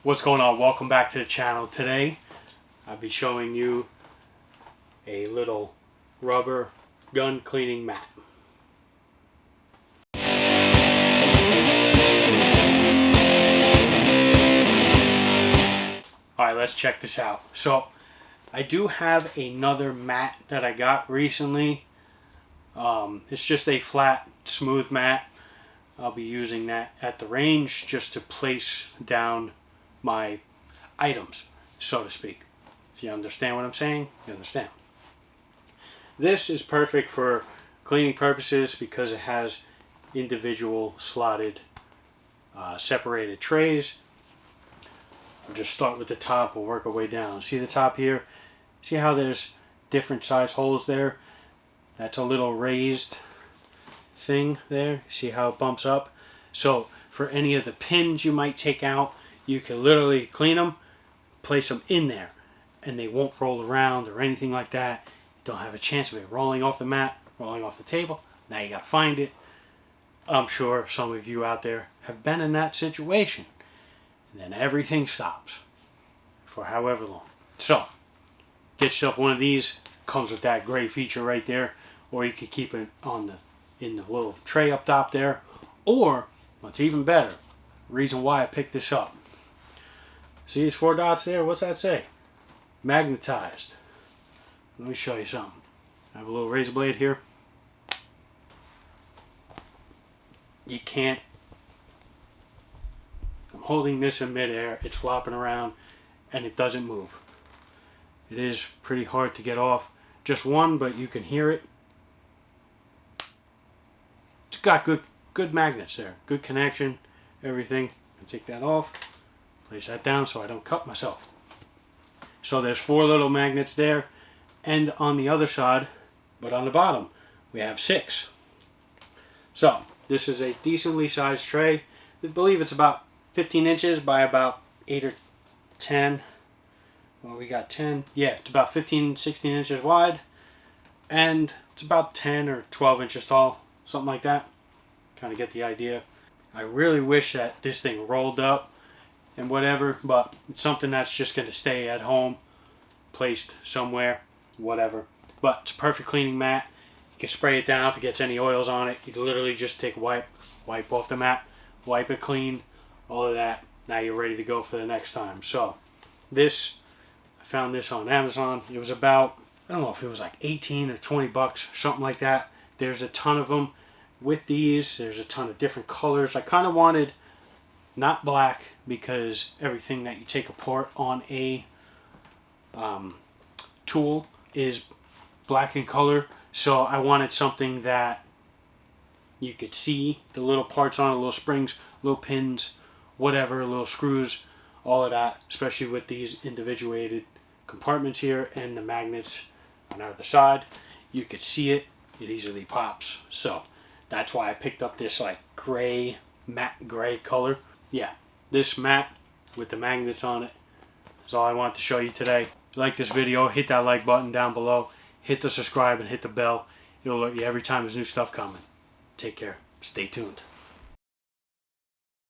What's going on? Welcome back to the channel. Today I'll be showing you a little rubber gun cleaning mat. Alright, let's check this out. So I do have another mat that I got recently. It's just a flat, smooth mat. I'll be using that at the range just to place down my items, so to speak. If you understand what I'm saying, you understand. This is perfect for cleaning purposes because it has individual slotted, separated trays. I'll just start with the top. We'll work our way down. See the top here? See how there's different size holes there? That's a little raised thing there. See how it bumps up? So for any of the pins you might take out, you can literally clean them, place them in there, and they won't roll around or anything like that. You don't have a chance of it rolling off the mat, rolling off the table. Now you got to find it. I'm sure some of you out there have been in that situation. And then everything stops for however long. So get yourself one of these. Comes with that gray feature right there, or you can keep it on in the little tray up top there, or what's even better, reason why I picked this up. See these 4 dots there? What's that say? Magnetized. Let me show you something. I have a little razor blade here. You can't. I'm holding this in midair. It's flopping around and it doesn't move. It is pretty hard to get off. Just one, but you can hear it. It's got good magnets there. Good connection. Everything. I'll take that off. Place that down so I don't cut myself. So there's 4 little magnets there, and on the other side, but on the bottom, we have 6. So this is a decently sized tray. I believe it's about 15 inches by about 8 or 10. Well, we got 10. Yeah, it's about 15, 16 inches wide, and it's about 10 or 12 inches tall, something like that. Kind of get the idea. I really wish that this thing rolled up and whatever, but it's something that's just going to stay at home, placed somewhere, whatever. But it's a perfect cleaning mat. You can spray it down if it gets any oils on it. You can literally just take a wipe off the mat, wipe it clean, all of that. Now you're ready to go for the next time. So this, I found this on Amazon. It was about, I don't know if it was like 18 or 20 bucks, something like that. There's a ton of them. With these, there's a ton of different colors. I kind of wanted not black, because everything that you take apart on a tool is black in color. So I wanted something that you could see the little parts on it, little springs, little pins, whatever, little screws, all of that, especially with these individuated compartments here and the magnets on either side. You could see it. It easily pops. So that's why I picked up this like gray, matte gray color. Yeah, this mat with the magnets on it is all I want to show you today. If you like this video, hit that like button down below. Hit the subscribe and hit the bell. It'll alert you every time there's new stuff coming. Take care. Stay tuned.